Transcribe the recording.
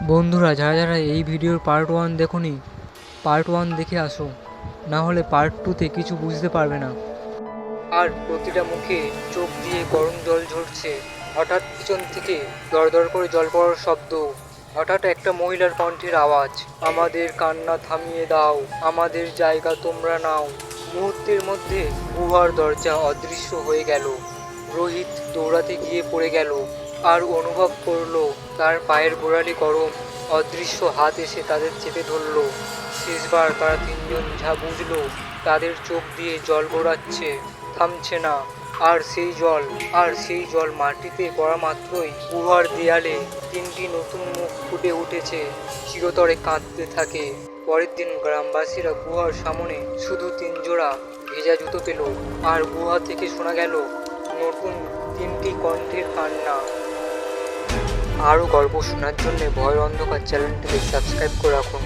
বন্ধুরা, যারা যারা এই ভিডিওর পার্ট 1 দেখোনি, পার্ট 1 দেখে আসো, না হলে পার্ট 2তে কিছু বুঝতে পারবে না। আর প্রতিটা মুখে চোখ দিয়ে গরম জল ঝরছে। হঠাৎ পিছন থেকে দরদর করে জল পড়ার শব্দ। হঠাৎ একটা মহিলার কণ্ঠের আওয়াজ, আমাদের কান্না থামিয়ে দাও, আমাদের জায়গা তোমরা নাও। মুহূর্তের মধ্যে গুহার দরজা অদৃশ্য হয়ে গেল। রোহিত দৌড়াতে গিয়ে পড়ে গেল আর অনুভব করলো তার পায়ের গোড়ালি গরম। অদৃশ্য হাত এসে তাদের চেপে ধরলো। শেষবার তারা তিনজন যা বুঝলো, তাদের চোখ দিয়ে জল গড়াচ্ছে, থামছে না। আর সেই জল মাটিতে পড়া মাত্রই গুহার দেয়ালে তিনটি নতুন মুখ ফুটে উঠেছে, চিরতরে কাঁদতে থাকে। পরের দিন গ্রামবাসীরা গুহার সামনে শুধু 3 জোড়া ভেজা জুতো পেল, আর গুহা থেকে শোনা গেল নতুন 3টি কণ্ঠের কান্না। আরও গল্প শোনার জন্য ভয়ের অন্ধকার চ্যানেলটিকে সাবস্ক্রাইব করে রাখুন।